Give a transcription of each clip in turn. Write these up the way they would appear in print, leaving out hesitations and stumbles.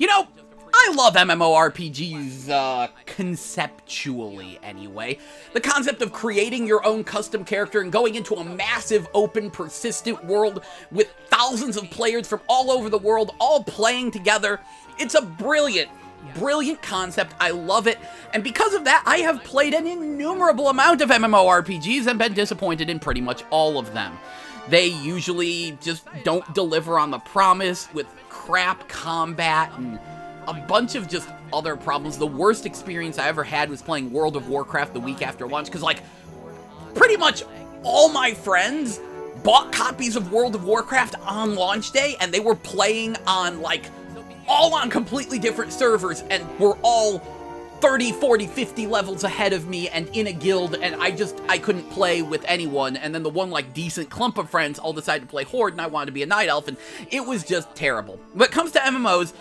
You know, I love MMORPGs, conceptually anyway. The concept of creating your own custom character and going into a massive, open, persistent world with thousands of players from all over the world all playing together. It's a brilliant concept. I love it. And because of that, I have played an innumerable amount of MMORPGs and been disappointed in pretty much all of them. They usually just don't deliver on the promise with crap combat and a bunch of just other problems. The worst experience I ever had was playing World of Warcraft the week after launch, because, like, pretty much all my friends bought copies of World of Warcraft on launch day, and they were playing on, like, all on completely different servers, and were all 30, 40, 50 levels ahead of me and in a guild, and I couldn't play with anyone. And then the one, like, decent clump of friends all decided to play Horde, and I wanted to be a Night Elf, and it was just terrible. When it comes to MMOs,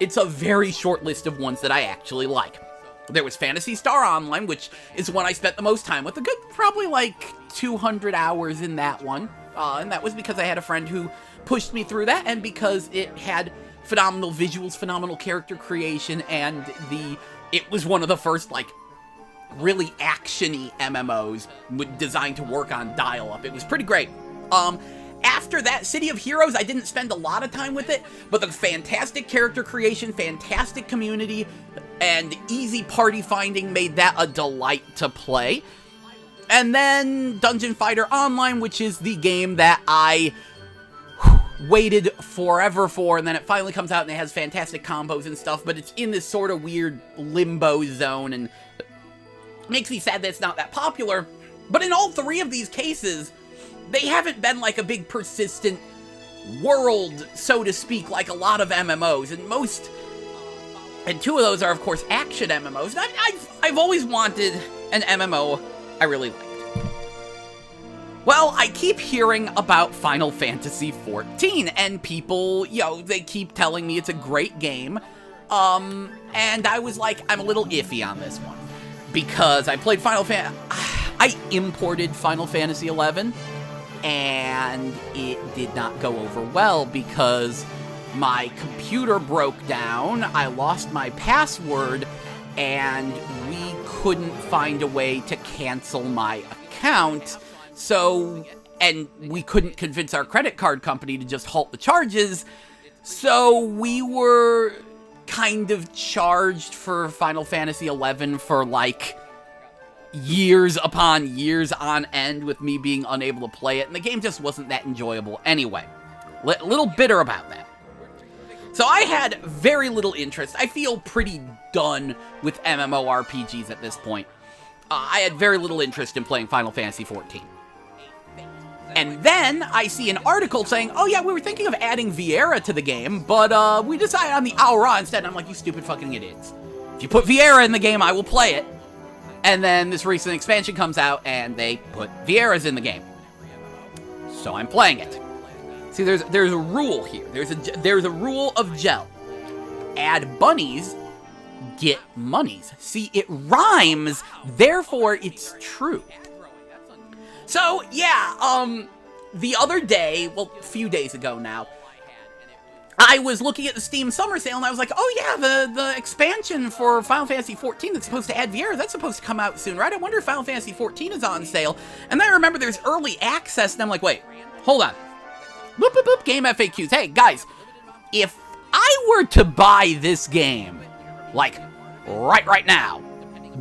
it's a very short list of ones that I actually like. There was Phantasy Star Online, which is one I spent the most time with, a good probably like 200 hours in that one, and that was because I had a friend who pushed me through that, and because it had phenomenal visuals, phenomenal character creation, and it was one of the first, like, really action-y MMOs designed to work on dial-up. It was pretty great. After that, City of Heroes, I didn't spend a lot of time with it, but the fantastic character creation, fantastic community, and easy party finding made that a delight to play. And then Dungeon Fighter Online, which is the game that I waited forever for, and then it finally comes out and it has fantastic combos and stuff, but it's in this sort of weird limbo zone, and it makes me sad that it's not that popular. But in all three of these cases, they haven't been like a big persistent world, so to speak, like a lot of MMOs, and two of those are, of course, action MMOs. And I've always wanted an MMO I really liked. Well, I keep hearing about Final Fantasy XIV, and people, they keep telling me it's a great game, and I was like, I'm a little iffy on this one, because I played I imported Final Fantasy XI, and it did not go over well, because my computer broke down, I lost my password, and we couldn't find a way to cancel my account. So, and we couldn't convince our credit card company to just halt the charges, so we were kind of charged for Final Fantasy XI for, like, years upon years on end, with me being unable to play it, and the game just wasn't that enjoyable anyway. Little bitter about that. So I had very little interest. I feel pretty done with MMORPGs at this point. I had very little interest in playing Final Fantasy XIV. And then I see an article saying, oh yeah, we were thinking of adding Viera to the game, but we decided on the Aura instead. And I'm like, you stupid fucking idiots. If you put Viera in the game, I will play it. And then this recent expansion comes out, and they put Viera's in the game. So I'm playing it. See, there's a rule here. There's a rule of Gel. Add bunnies, get monies. See, it rhymes, therefore it's true. So, yeah, the other day, well, a few days ago now, I was looking at the Steam Summer Sale, and I was like, oh yeah, the expansion for Final Fantasy XIV that's supposed to add Viera, that's supposed to come out soon, right? I wonder if Final Fantasy XIV is on sale. And then I remember there's early access, and I'm like, wait, hold on. Boop, boop, boop, game FAQs. Hey, guys, if I were to buy this game, like, right now,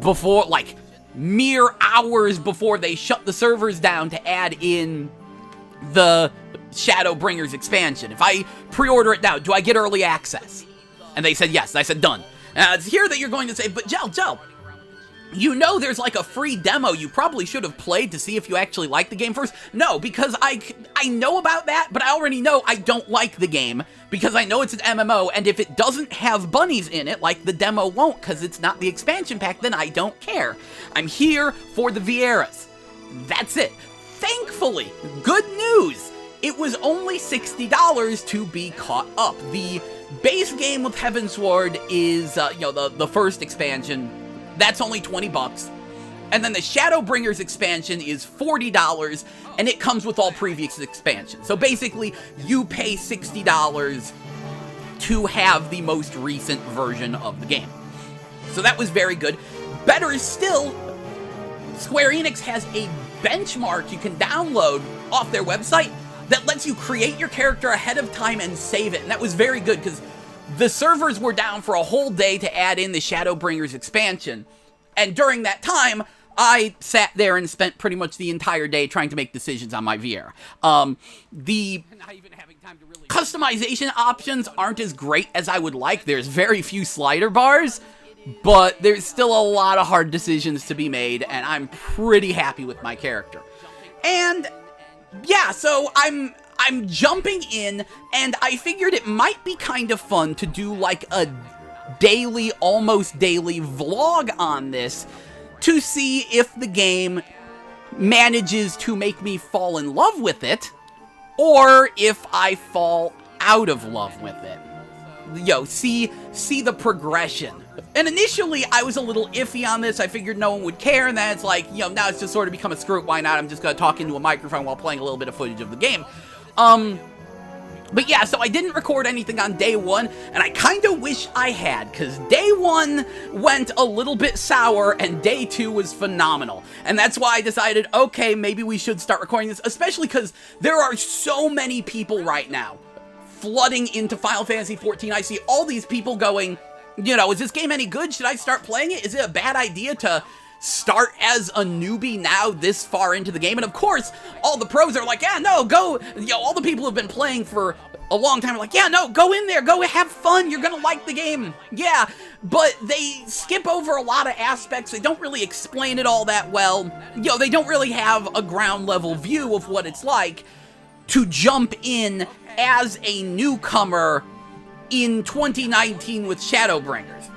before, like, mere hours before they shut the servers down to add in the Shadowbringers expansion, if I pre-order it now, do I get early access? And they said yes. I said done. Now it's here that you're going to say, but Gel, you know there's like a free demo you probably should have played to see if you actually like the game first. No, because I know about that, but I already know I don't like the game, because I know it's an MMO, and if it doesn't have bunnies in it, like the demo won't, because it's not the expansion pack, then I don't care. I'm here for the Vieras. That's it. Thankfully, good news, it was only $60 to be caught up. The base game with Heavensward is, the first expansion. That's only $20. And then the Shadowbringers expansion is $40, and it comes with all previous expansions. So basically, you pay $60 to have the most recent version of the game. So that was very good. Better still, Square Enix has a benchmark you can download off their website that lets you create your character ahead of time and save it. And that was very good because the servers were down for a whole day to add in the Shadowbringers expansion. And during that time, I sat there and spent pretty much the entire day trying to make decisions on my VR. The customization options aren't as great as I would like. There's very few slider bars, but there's still a lot of hard decisions to be made, and I'm pretty happy with my character. And yeah, so I'm jumping in, and I figured it might be kind of fun to do like a daily, almost daily vlog on this to see if the game manages to make me fall in love with it, or if I fall out of love with it. Yo, see the progression. And initially, I was a little iffy on this. I figured no one would care, and then it's like, you know, now it's just sort of become a screw it, why not? I'm just gonna talk into a microphone while playing a little bit of footage of the game. But yeah, so I didn't record anything on day one, and I kinda wish I had, because day one went a little bit sour, and day two was phenomenal. And that's why I decided, okay, maybe we should start recording this, especially because there are so many people right now flooding into Final Fantasy XIV. I see all these people going, you know, is this game any good? Should I start playing it? Is it a bad idea to start as a newbie now this far into the game? And of course, all the pros are like, yeah, no, go, you know, all the people who've been playing for a long time are like, yeah, no, go in there, go have fun, you're gonna like the game. Yeah, but they skip over a lot of aspects. They don't really explain it all that well. You know, they don't really have a ground level view of what it's like to jump in as a newcomer in 2019 with Shadowbringers.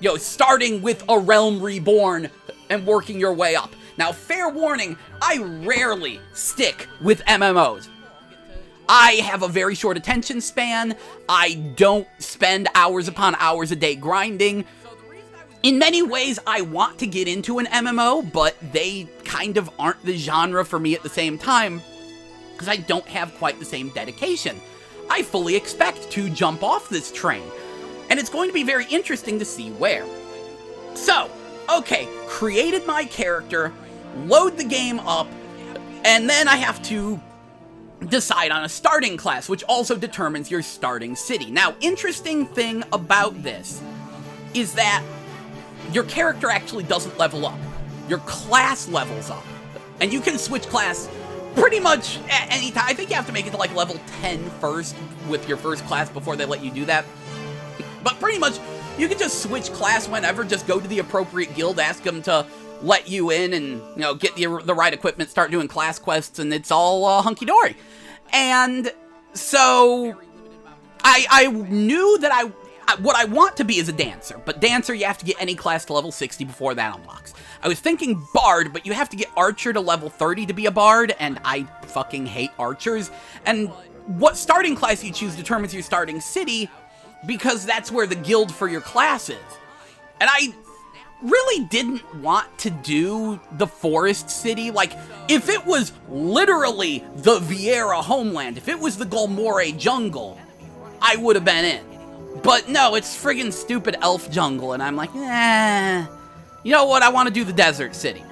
Yo, starting with A Realm Reborn and working your way up. Now, fair warning, I rarely stick with MMOs. I have a very short attention span. I don't spend hours upon hours a day grinding. In many ways, I want to get into an MMO, but they kind of aren't the genre for me at the same time, because I don't have quite the same dedication. I fully expect to jump off this train, and it's going to be very interesting to see where. So, okay, created my character, load the game up, and then I have to decide on a starting class, which also determines your starting city. Now, interesting thing about this is that your character actually doesn't level up. Your class levels up, and you can switch class pretty much at any time. I think you have to make it to like level 10 first with your first class before they let you do that. But pretty much, you can just switch class whenever. Just go to the appropriate guild, ask them to let you in, and, you know, get the right equipment, start doing class quests, and it's all hunky-dory. And so I knew that what I want to be is a dancer, but dancer, you have to get any class to level 60 before that unlocks. I was thinking bard, but you have to get archer to level 30 to be a bard, and I fucking hate archers. And what starting class you choose determines your starting city, because that's where the guild for your class is. And I really didn't want to do the forest city. Like, if it was literally the Vieira homeland, if it was the Golmore jungle, I would have been in. But no, it's friggin' stupid elf jungle, and I'm like, you know what, I want to do the desert city.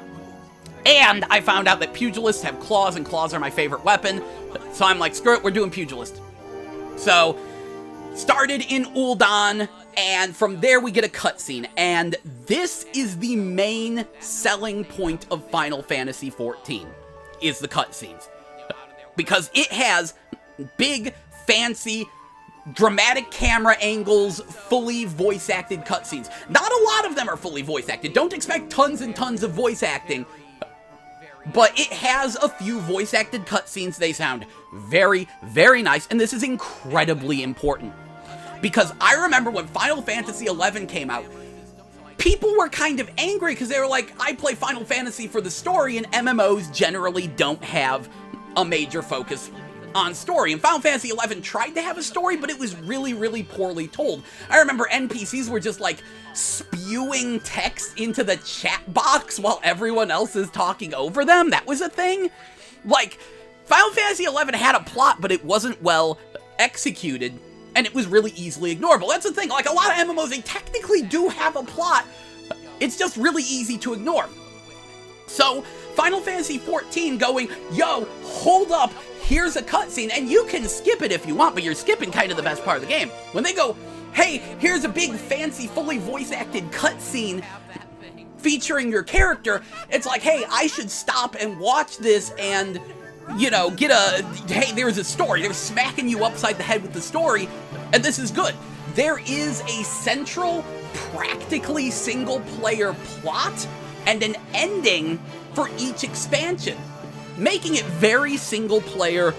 And I found out that pugilists have claws, and claws are my favorite weapon, so I'm like, screw it, we're doing pugilist. So, started in Ul'dan, and from there we get a cutscene, and this is the main selling point of Final Fantasy XIV, is the cutscenes. Because it has big, fancy, dramatic camera angles, fully voice-acted cutscenes. Not a lot of them are fully voice-acted. Don't expect tons and tons of voice acting. But it has a few voice-acted cutscenes. They sound very, very nice, and this is incredibly important. Because I remember when Final Fantasy XI came out, people were kind of angry because they were like, I play Final Fantasy for the story, and MMOs generally don't have a major focus on story. And Final Fantasy XI tried to have a story, but it was really, really poorly told. I remember NPCs were just like spewing text into the chat box while everyone else is talking over them. That was a thing. Like, Final Fantasy XI had a plot, but it wasn't well executed. and it was really easily ignorable. That's the thing, like a lot of MMOs, they technically do have a plot, it's just really easy to ignore. So, Final Fantasy XIV going, yo, hold up, here's a cutscene, and you can skip it if you want, but you're skipping kind of the best part of the game. When they go, hey, here's a big, fancy, fully voice-acted cutscene featuring your character, it's like, hey, I should stop and watch this and, you know, get a, hey, there's a story. They're smacking you upside the head with the story, and this is good. There is a central, practically single-player plot and an ending for each expansion, making it very single-player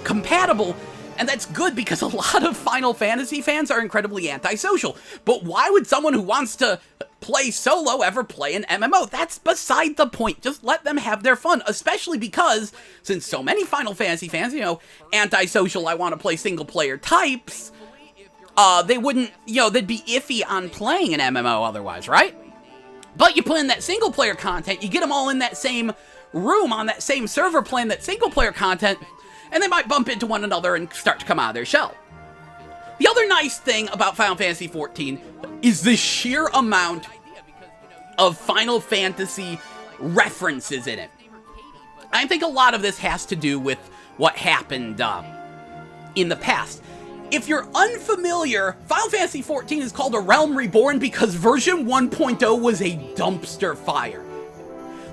compatible. And that's good because a lot of Final Fantasy fans are incredibly antisocial. But why would someone who wants to play solo ever play an MMO? That's beside the point. Just let them have their fun, especially because, since so many Final Fantasy fans, you know, antisocial, I want to play single-player types, they wouldn't, you know, they'd be iffy on playing an MMO otherwise, right? But you put in that single-player content, you get them all in that same room, on that same server playing that single-player content, and they might bump into one another and start to come out of their shell. The other nice thing about Final Fantasy XIV is the sheer amount of Final Fantasy references in it. I think a lot of this has to do with what happened in the past. If you're unfamiliar, Final Fantasy XIV is called A Realm Reborn because version 1.0 was a dumpster fire.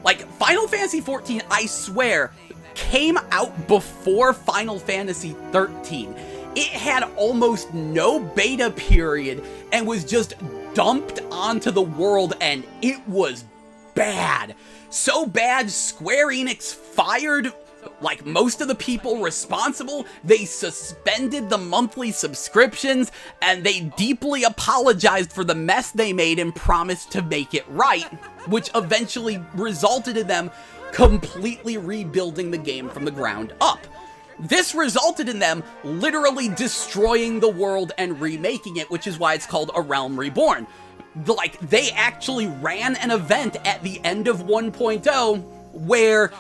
Like, Final Fantasy XIV, I swear, came out before Final Fantasy XIII. It had almost no beta period and was just dumped onto the world, and it was bad. So bad, Square Enix fired, like, most of the people responsible. They suspended the monthly subscriptions, and they deeply apologized for the mess they made and promised to make it right, which eventually resulted in them completely rebuilding the game from the ground up. This resulted in them literally destroying the world and remaking it, which is why it's called A Realm Reborn. Like, they actually ran an event at the end of 1.0 where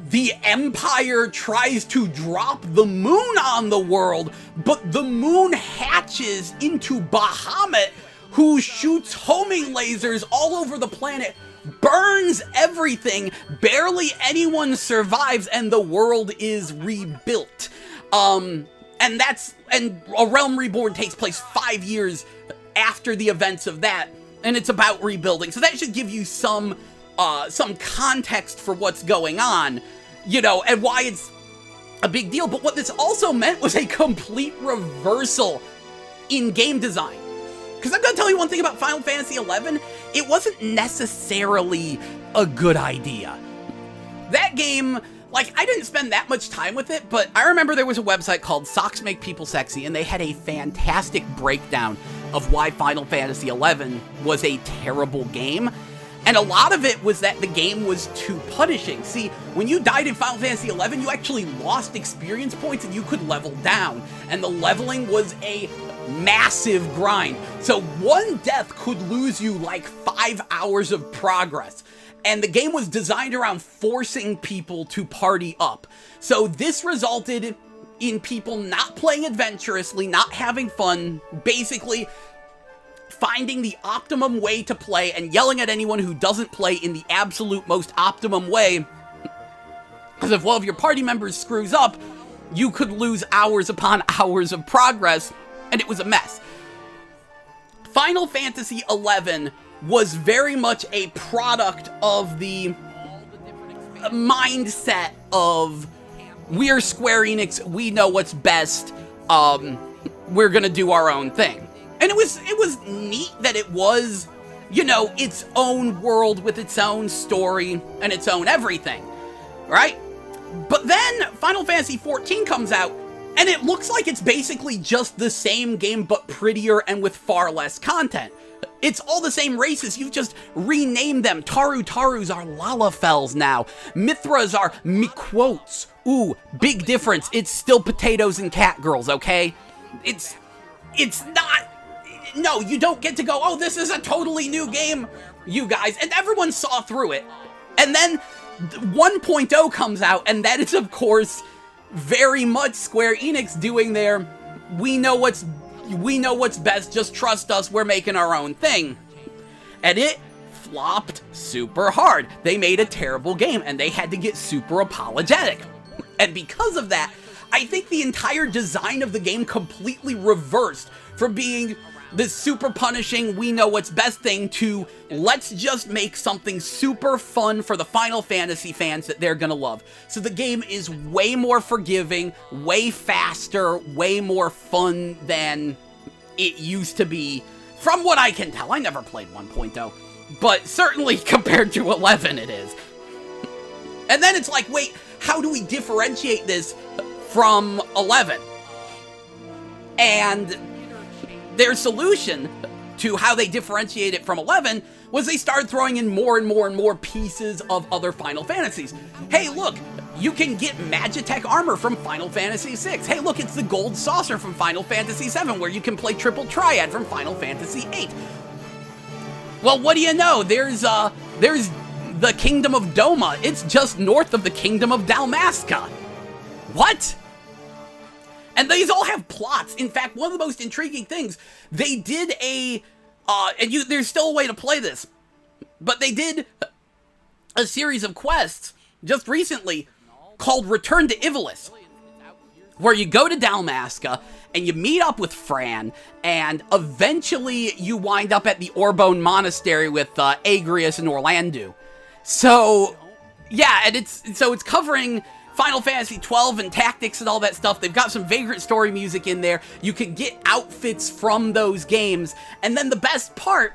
the Empire tries to drop the moon on the world, but the moon hatches into Bahamut, who shoots homing lasers all over the planet, burns everything, barely anyone survives, and the world is rebuilt. And A Realm Reborn takes place 5 years after the events of that, and it's about rebuilding. So that should give you some context for what's going on, you know, and why it's a big deal. But what this also meant was a complete reversal in game design. Because I'm going to tell you one thing about Final Fantasy XI, it wasn't necessarily a good idea. That game, like, I didn't spend that much time with it, but I remember there was a website called Socks Make People Sexy, and they had a fantastic breakdown of why Final Fantasy XI was a terrible game. And a lot of it was that the game was too punishing. See, when you died in Final Fantasy XI, you actually lost experience points and you could level down. And the leveling was a massive grind. So one death could lose you like 5 hours of progress. And the game was designed around forcing people to party up. So this resulted in people not playing adventurously, not having fun, basically finding the optimum way to play and yelling at anyone who doesn't play in the absolute most optimum way. Because if one of your party members screws up, you could lose hours upon hours of progress, and it was a mess. Final Fantasy XI was very much a product of the mindset of, we're Square Enix, we know what's best, we're gonna do our own thing. And it was neat that it was, you know, its own world with its own story and its own everything, right? But then Final Fantasy XIV comes out, and it looks like it's basically just the same game but prettier and with far less content. It's all the same races, you've just renamed them. Tarus are Lalafels now. Mithras are Miquotes. Ooh, big difference. It's still potatoes and cat girls, okay? It's not... No, you don't get to go, oh, this is a totally new game, you guys. And everyone saw through it. And then 1.0 comes out, and that is, of course, very much Square Enix doing their, we know what's we know what's best, just trust us, we're making our own thing. And it flopped super hard. They made a terrible game, and they had to get super apologetic. And because of that, I think the entire design of the game completely reversed from being this super punishing, we know what's best thing to let's just make something super fun for the Final Fantasy fans that they're gonna love. So the game is way more forgiving, way faster, way more fun than it used to be, from what I can tell. I never played 1.0, but certainly compared to 11 it is. And then it's like, wait, how do we differentiate this from 11? And their solution to how they differentiate it from 11 was they started throwing in more and more and more pieces of other Final Fantasies. Hey, look, you can get Magitech armor from Final Fantasy VI. Hey, look, it's the gold saucer from Final Fantasy VII, where you can play triple triad from Final Fantasy VIII. Well, what do you know? There's the Kingdom of Doma. It's just north of the Kingdom of Dalmasca. What? And these all have plots. In fact, one of the most intriguing things, they did there's still a way to play this, but they did a series of quests just recently called Return to Ivalice, where you go to Dalmasca and you meet up with Fran, and eventually you wind up at the Orbone Monastery with Agrius and Orlandu. So, yeah, and it's covering Final Fantasy XII and tactics and all that stuff. They've got some Vagrant Story music in there. You can get outfits from those games. And then the best part,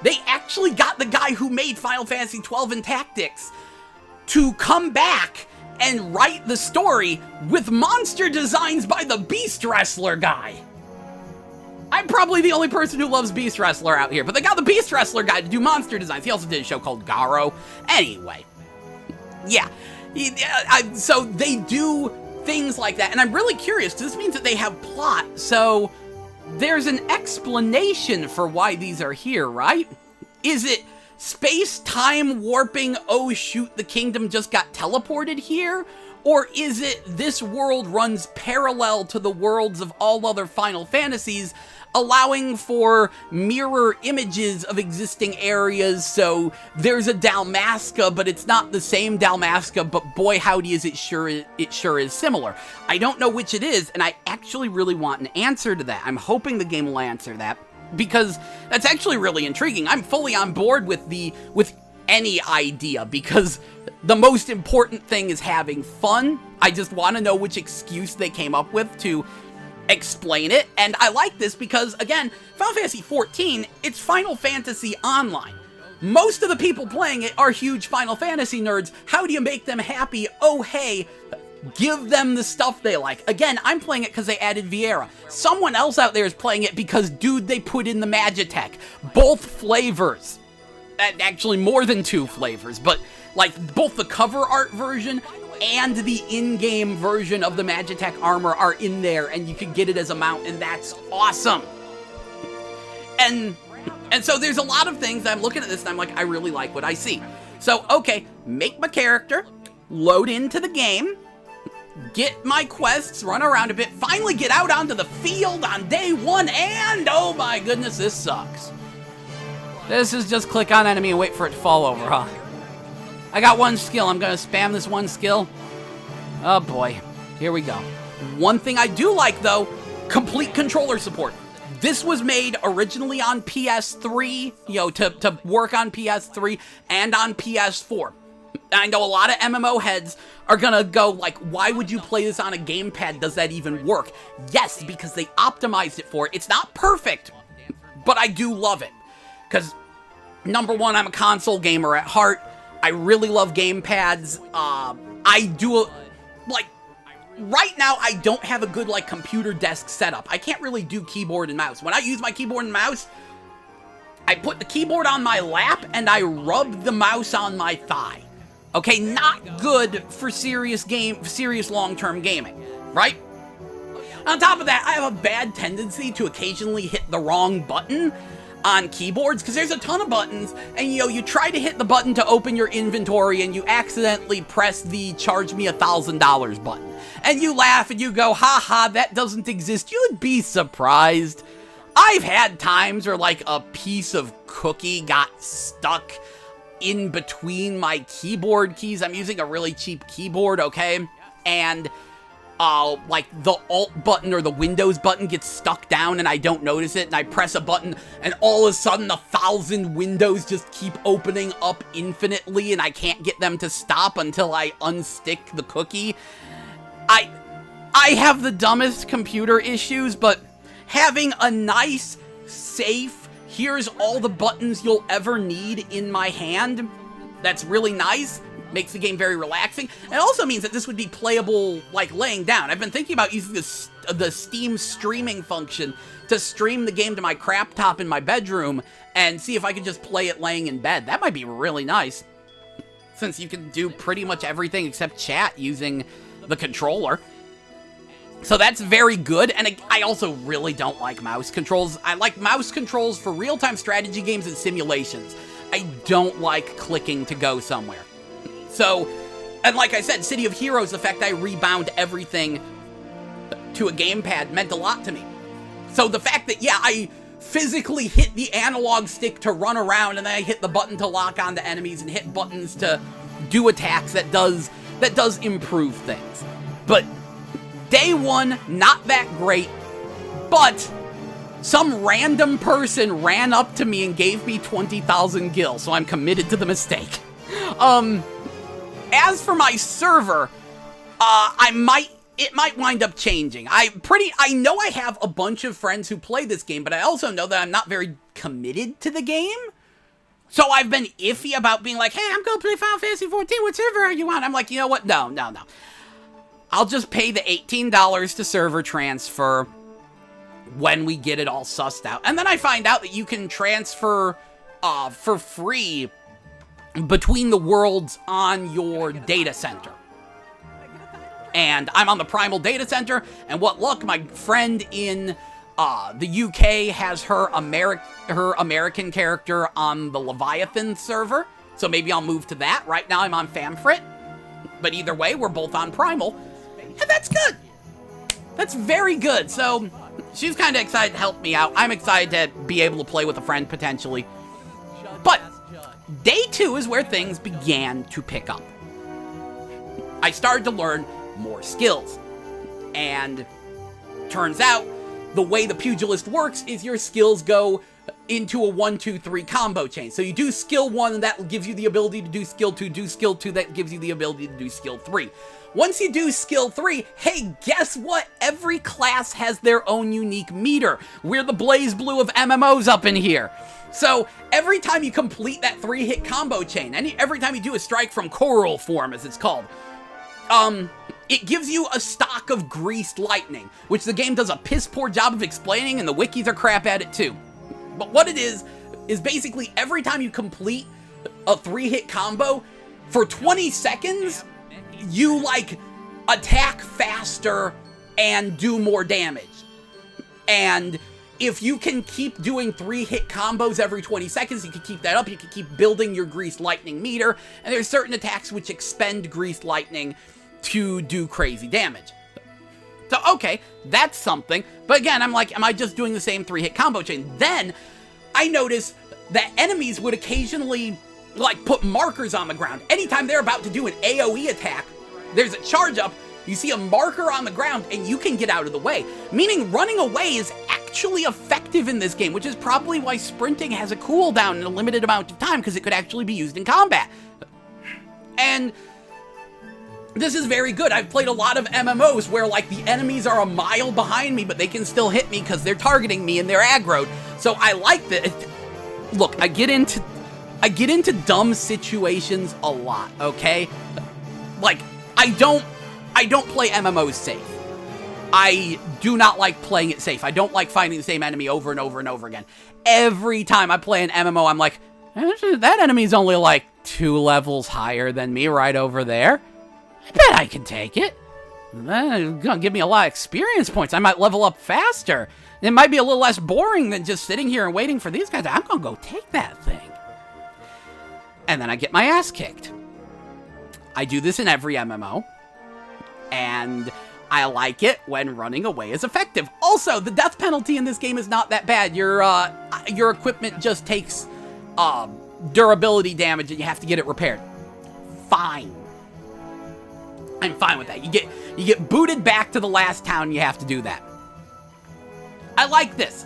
they actually got the guy who made Final Fantasy XII and tactics to come back and write the story with monster designs by the Beast Wrestler guy. I'm probably the only person who loves Beast Wrestler out here, but they got the Beast Wrestler guy to do monster designs. He also did a show called Garo. Anyway, yeah. So they do things like that, and I'm really curious, because this means that they have plot, so there's an explanation for why these are here, right? Is it space-time warping, oh shoot, the kingdom just got teleported here? Or is it this world runs parallel to the worlds of all other Final Fantasies, allowing for mirror images of existing areas? So there's a Dalmasca, but it's not the same Dalmasca, but boy howdy is it sure is similar. I don't know which it is, and I actually really want an answer to that. I'm hoping the game will answer that, because that's actually really intriguing. I'm fully on board with any idea, because the most important thing is having fun. I just want to know which excuse they came up with to explain it, and I like this because, again, Final Fantasy XIV, it's Final Fantasy Online. Most of the people playing it are huge Final Fantasy nerds. How do you make them happy? Oh, hey, give them the stuff they like. Again, I'm playing it because they added Viera. Someone else out there is playing it because, dude, they put in the Magitech. Both flavors. Actually, more than 2 flavors, but, like, both the cover art version and the in-game version of the Magitech armor are in there, and you can get it as a mount, and that's awesome. And so there's a lot of things that I'm looking at this, and I'm like, I really like what I see. So, okay, make my character, load into the game, get my quests, run around a bit, finally get out onto the field on day 1, and, oh my goodness, this sucks. This is just click on enemy and wait for it to fall over, huh? I got one skill. I'm going to spam this one skill. Oh, boy. Here we go. One thing I do like, though, complete controller support. This was made originally on PS3, to work on PS3 and on PS4. I know a lot of MMO heads are going to go, like, why would you play this on a gamepad? Does that even work? Yes, because they optimized it for it. It's not perfect, but I do love it. Because, number one, I'm a console gamer at heart. I really love gamepads. Right now, I don't have a good, computer desk setup. I can't really do keyboard and mouse. When I use my keyboard and mouse, I put the keyboard on my lap, and I rub the mouse on my thigh. Okay, not good for serious long-term gaming, right? On top of that, I have a bad tendency to occasionally hit the wrong button. on keyboards, because there's a ton of buttons, and you try to hit the button to open your inventory, and you accidentally press the charge me $1,000 button. And you laugh and you go, haha, that doesn't exist. You'd be surprised. I've had times where like a piece of cookie got stuck in between my keyboard keys. I'm using a really cheap keyboard, okay? And like the Alt button or the Windows button gets stuck down and I don't notice it, and I press a button and all of a sudden 1,000 windows just keep opening up infinitely and I can't get them to stop until I unstick the cookie. I have the dumbest computer issues, but having a nice, safe, here's all the buttons you'll ever need in my hand, that's really nice. Makes the game very relaxing. It also means that this would be playable, like, laying down. I've been thinking about using the Steam streaming function to stream the game to my crap top in my bedroom and see if I could just play it laying in bed. That might be really nice, since you can do pretty much everything except chat using the controller. So that's very good, and I also really don't like mouse controls. I like mouse controls for real-time strategy games and simulations. I don't like clicking to go somewhere. So, and like I said, City of Heroes, the fact I rebound everything to a gamepad meant a lot to me. So the fact that, yeah, I physically hit the analog stick to run around, and then I hit the button to lock onto enemies and hit buttons to do attacks, that does improve things. But day one, not that great, but some random person ran up to me and gave me 20,000 gil, so I'm committed to the mistake. As for my server, it might wind up changing. I know I have a bunch of friends who play this game, but I also know that I'm not very committed to the game. So I've been iffy about being like, hey, I'm gonna play Final Fantasy 14, what server are you on? I'm like, you know what, no. I'll just pay the $18 to server transfer when we get it all sussed out. And then I find out that you can transfer for free between the worlds on your data center. And I'm on the Primal data center, and what luck, my friend in the UK has her American character on the Leviathan server, so maybe I'll move to that. Right now I'm on Famfrit, but either way, we're both on Primal, and that's good. That's very good. So she's kind of excited to help me out. I'm excited to be able to play with a friend, potentially. But day 2 is where things began to pick up. I started to learn more skills. And turns out, the way the pugilist works is your skills go into a 1-2-3 combo chain. So you do skill 1, and that gives you the ability to do skill 2, do skill 2, that gives you the ability to do skill 3. Once you do skill 3, hey, guess what? Every class has their own unique meter. We're the Blaze Blue of MMOs up in here. So every time you complete that 3-hit combo chain, and every time you do a strike from Coral form, as it's called, it gives you a stock of greased lightning, which the game does a piss-poor job of explaining, and the wikis are crap at it too. But what it is basically every time you complete a 3-hit combo, for 20 seconds, you, like, attack faster and do more damage. And if you can keep doing 3-hit combos every 20 seconds, you can keep that up, you can keep building your greased lightning meter, and there's certain attacks which expend greased lightning to do crazy damage. So, okay, that's something. But again, I'm like, am I just doing the same 3-hit combo chain? Then, I noticed that enemies would occasionally, like, put markers on the ground. Anytime they're about to do an AoE attack, there's a charge up, you see a marker on the ground, and you can get out of the way. Meaning running away is actually effective in this game, which is probably why sprinting has a cooldown in a limited amount of time, because it could actually be used in combat. And this is very good. I've played a lot of MMOs where, like, the enemies are a mile behind me, but they can still hit me because they're targeting me and they're aggroed. So I like that. Look, I get into dumb situations a lot, okay? Like, I don't play MMOs safe. I do not like playing it safe. I don't like fighting the same enemy over and over and over again. Every time I play an MMO, I'm like, that enemy's only like 2 levels higher than me right over there. I bet I can take it. It's gonna give me a lot of experience points. I might level up faster. It might be a little less boring than just sitting here and waiting for these guys. I'm gonna go take that thing. And then I get my ass kicked. I do this in every MMO. And I like it when running away is effective. Also, the death penalty in this game is not that bad. Your equipment just takes durability damage and you have to get it repaired. Fine. I'm fine with that. You get booted back to the last town and you have to do that. I like this.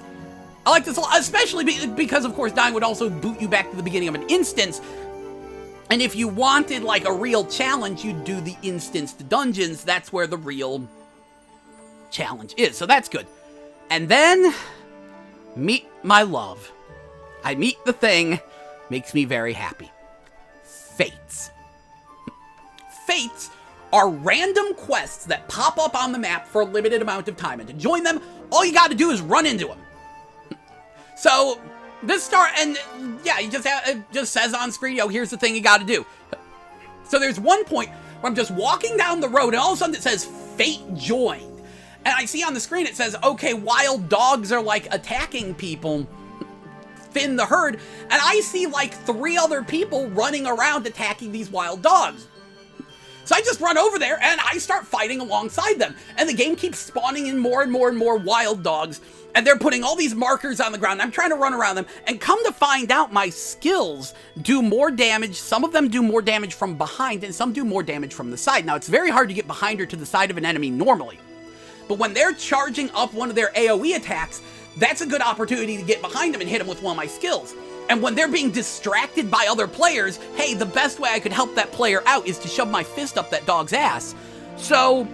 I like this a lot, especially because, of course, dying would also boot you back to the beginning of an instance. And if you wanted, like, a real challenge, you'd do the instanced dungeons. That's where the real challenge is. So that's good. And then, meet my love. I meet the thing. Makes me very happy. Fates. Fates are random quests that pop up on the map for a limited amount of time. And to join them, all you gotta do is run into them. So, this and yeah, it just says on screen, yo, here's the thing you gotta do. So there's one point where I'm just walking down the road and all of a sudden it says, Fate joined. And I see on the screen it says, okay, wild dogs are like attacking people. Thin the herd. And I see like 3 other people running around attacking these wild dogs. So I just run over there and I start fighting alongside them. And the game keeps spawning in more and more and more wild dogs. And they're putting all these markers on the ground. I'm trying to run around them. And come to find out, my skills do more damage. Some of them do more damage from behind and some do more damage from the side. Now, it's very hard to get behind or to the side of an enemy normally. But when they're charging up one of their AoE attacks, that's a good opportunity to get behind them and hit them with one of my skills. And when they're being distracted by other players, hey, the best way I could help that player out is to shove my fist up that dog's ass. So,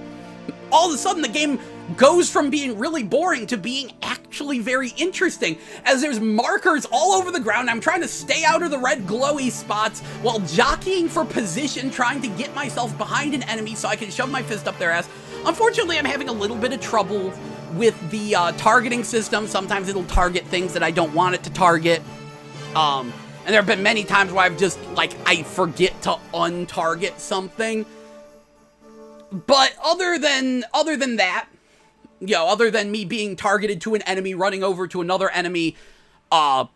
all of a sudden, the game goes from being really boring to being actually very interesting, as there's markers all over the ground. I'm trying to stay out of the red glowy spots while jockeying for position, trying to get myself behind an enemy so I can shove my fist up their ass. Unfortunately, I'm having a little bit of trouble with the targeting system. Sometimes it'll target things that I don't want it to target. And there have been many times where I've just, like, I forget to untarget something. But other than that, you know, other than me being targeted to an enemy, running over to another enemy, at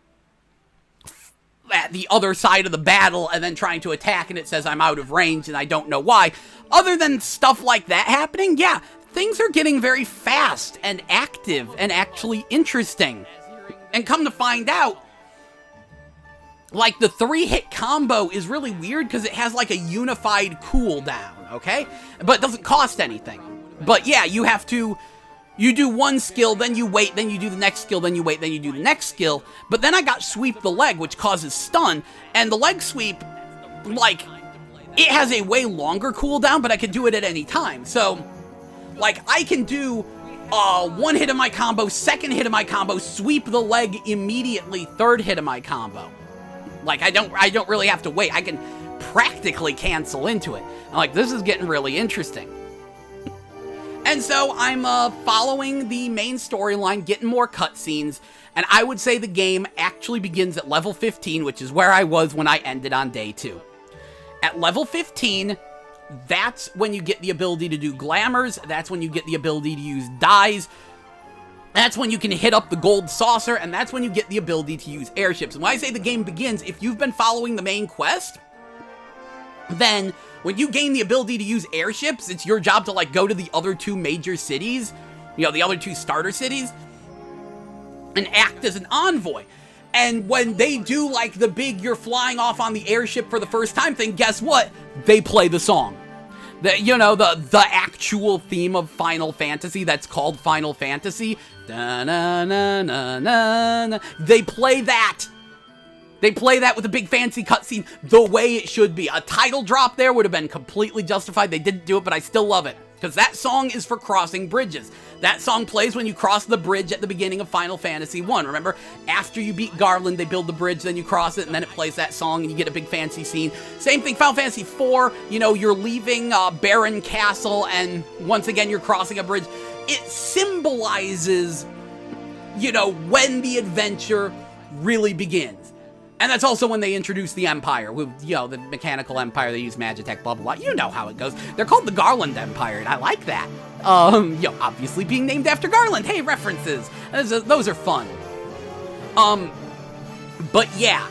the other side of the battle, and then trying to attack, and it says I'm out of range, and I don't know why. Other than stuff like that happening, yeah, things are getting very fast and active and actually interesting. And come to find out, like, the 3-hit combo is really weird because it has, like, a unified cooldown, okay? But it doesn't cost anything. But, yeah, you have to... You do one skill, then you wait, then you do the next skill, then you wait, then you do the next skill. But then I got Sweep the Leg, which causes stun. And the leg sweep, like, it has a way longer cooldown, but I can do it at any time. So, like, I can do 1 hit of my combo, 2nd hit of my combo, sweep the leg immediately, 3rd hit of my combo. Like, I don't really have to wait. I can practically cancel into it. I'm like, this is getting really interesting. And so I'm following the main storyline, getting more cutscenes, and I would say the game actually begins at level 15, which is where I was when I ended on day 2. At level 15, that's when you get the ability to do glamours, that's when you get the ability to use dyes, that's when you can hit up the gold saucer, and that's when you get the ability to use airships. And when I say the game begins, if you've been following the main quest, then when you gain the ability to use airships, it's your job to, like, go to the other 2 major cities, you know, the other 2 starter cities, and act as an envoy. And when they do, like, the big you're flying off on the airship for the first time thing, guess what? They play the song. You know, the actual theme of Final Fantasy that's called Final Fantasy. Da-na-na-na-na-na. They play that. They play that with a big fancy cutscene the way it should be. A title drop there would have been completely justified. They didn't do it, but I still love it. Because that song is for crossing bridges. That song plays when you cross the bridge at the beginning of Final Fantasy 1. Remember, after you beat Garland, they build the bridge, then you cross it, and then it plays that song, and you get a big fancy scene. Same thing, Final Fantasy 4, you know, you're leaving Baron Castle, and once again, you're crossing a bridge. It symbolizes, you know, when the adventure really begins. And that's also when they introduced the Empire, with, you know, the mechanical Empire. They use Magitech, blah, blah, blah. You know how it goes. They're called the Garland Empire, and I like that. You know, obviously being named after Garland. Hey, references. Those are fun. But yeah.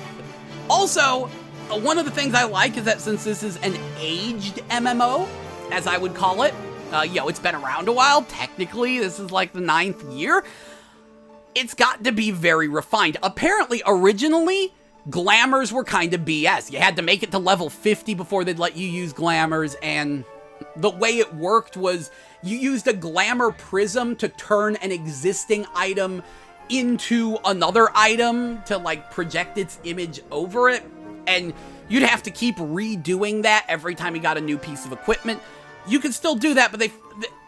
Also, one of the things I like is that since this is an aged MMO, as I would call it, you know, it's been around a while. Technically, this is like the 9th year. It's got to be very refined. Apparently, originally, glamours were kind of BS. You had to make it to level 50 before they'd let you use glamours, and the way it worked was you used a glamour prism to turn an existing item into another item to, like, project its image over it, and you'd have to keep redoing that every time you got a new piece of equipment. You could still do that,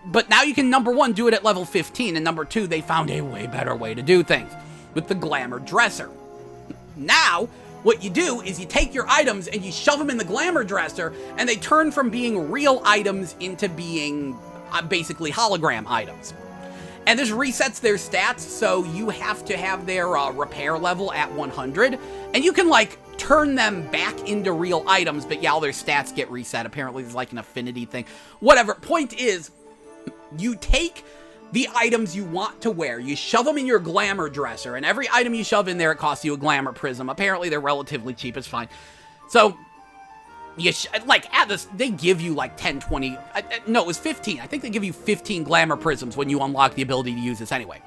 but now you can, number one, do it at level 15, and number two, they found a way better way to do things with the glamour dresser. Now, what you do is you take your items and you shove them in the glamour dresser, and they turn from being real items into being basically hologram items. And this resets their stats, so you have to have their repair level at 100, and you can, like, turn them back into real items, but yeah, all their stats get reset. Apparently there's like an affinity thing. Whatever. Point is, you take the items you want to wear, you shove them in your glamour dresser, and every item you shove in there, it costs you a glamour prism. Apparently they're relatively cheap, it's fine. So, you like, at this, they give you like 10, 20, no, it was 15. I think they give you 15 glamour prisms when you unlock the ability to use this anyway.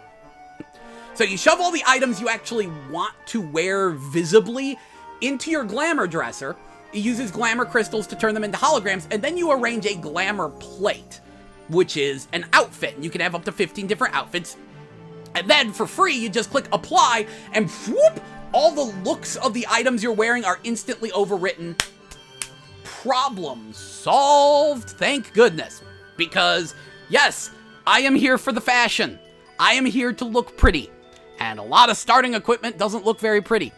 So you shove all the items you actually want to wear visibly into your glamour dresser. It uses glamour crystals to turn them into holograms, and then you arrange a glamour plate, which is an outfit. You can have up to 15 different outfits. And then, for free, you just click apply, and whoop, all the looks of the items you're wearing are instantly overwritten. Problem solved, thank goodness. Because, yes, I am here for the fashion. I am here to look pretty. And a lot of starting equipment doesn't look very pretty.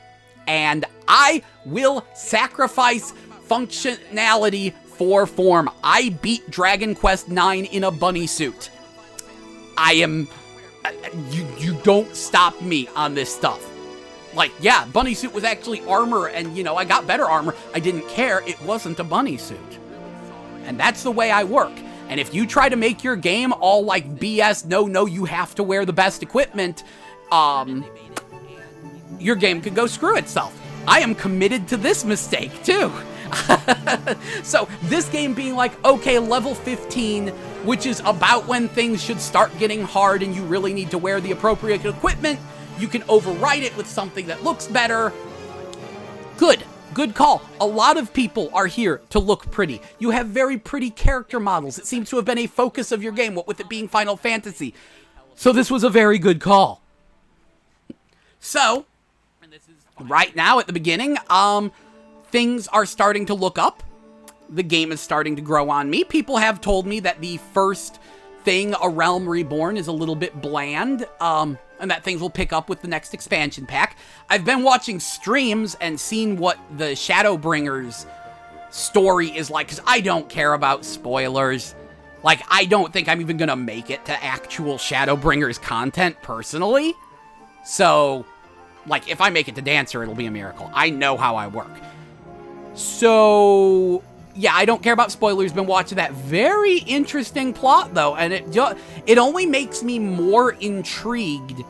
And I will sacrifice functionality for form. I beat Dragon Quest IX in a bunny suit. I am... You don't stop me on this stuff. Like, yeah, bunny suit was actually armor, and, you know, I got better armor. I didn't care. It wasn't a bunny suit. And that's the way I work. And if you try to make your game all like BS, no, you have to wear the best equipment, your game could go screw itself. I am committed to this mistake, too. So, this game being like, okay, level 15, which is about when things should start getting hard and you really need to wear the appropriate equipment, you can override it with something that looks better. Good call. A lot of people are here to look pretty. You have very pretty character models. It seems to have been a focus of your game, what with it being Final Fantasy. So this was a very good call. So, right now at the beginning, things are starting to look up. The game is starting to grow on me. People have told me that the first thing, A Realm Reborn, is a little bit bland, and that things will pick up with the next expansion pack. I've been watching streams and seen what the Shadowbringers story is like, because I don't care about spoilers. Like, I don't think I'm even gonna make it to actual Shadowbringers content, personally. So, like, if I make it to Dancer, it'll be a miracle. I know how I work. So, yeah, I don't care about spoilers. Been watching that very interesting plot, though, and it only makes me more intrigued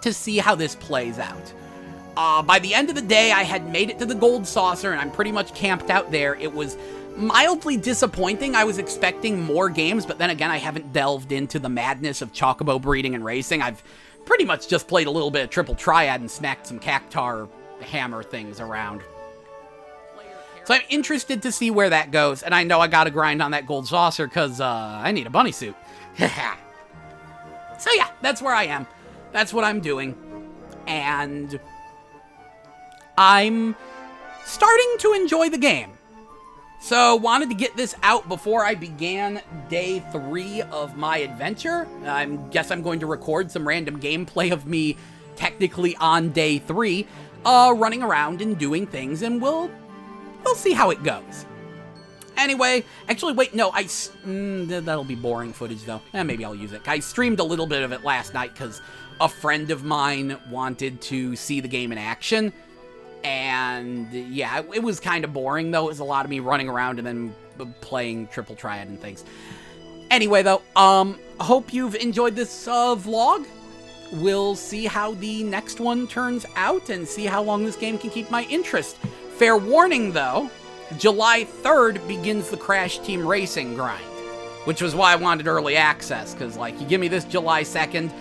to see how this plays out. By the end of the day, I had made it to the Gold Saucer, and I'm pretty much camped out there. It was mildly disappointing. I was expecting more games, but then again, I haven't delved into the madness of chocobo breeding and racing. I've pretty much just played a little bit of Triple Triad and smacked some Cactar hammer things around. So I'm interested to see where that goes, and I know I gotta grind on that Gold Saucer, because I need a bunny suit. So yeah, that's where I am. That's what I'm doing. And I'm starting to enjoy the game. So, wanted to get this out before I began day 3 of my adventure. I guess I'm going to record some random gameplay of me technically on day 3, running around and doing things, and we'll see how it goes. Anyway, actually, wait, no, that'll be boring footage, though. Maybe I'll use it. I streamed a little bit of it last night, because a friend of mine wanted to see the game in action. And yeah, it was kind of boring, though. It was a lot of me running around and then playing Triple Triad and things. Anyway, though, hope you've enjoyed this vlog. We'll see how the next one turns out and see how long this game can keep my interest. Fair warning, though, July 3rd begins the Crash Team Racing grind, which was why I wanted early access, because, like, you give me this July 2nd,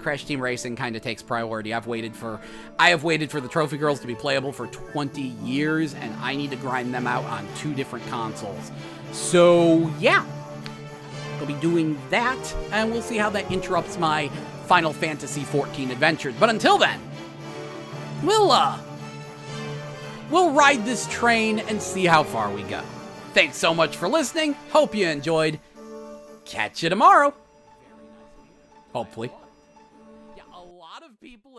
Crash Team Racing kind of takes priority. I have waited for the Trophy Girls to be playable for 20 years, and I need to grind them out on 2 different consoles. So, yeah. I'll be doing that, and we'll see how that interrupts my Final Fantasy XIV adventures. But until then, we'll ride this train and see how far we go. Thanks so much for listening. Hope you enjoyed. Catch you tomorrow. Hopefully.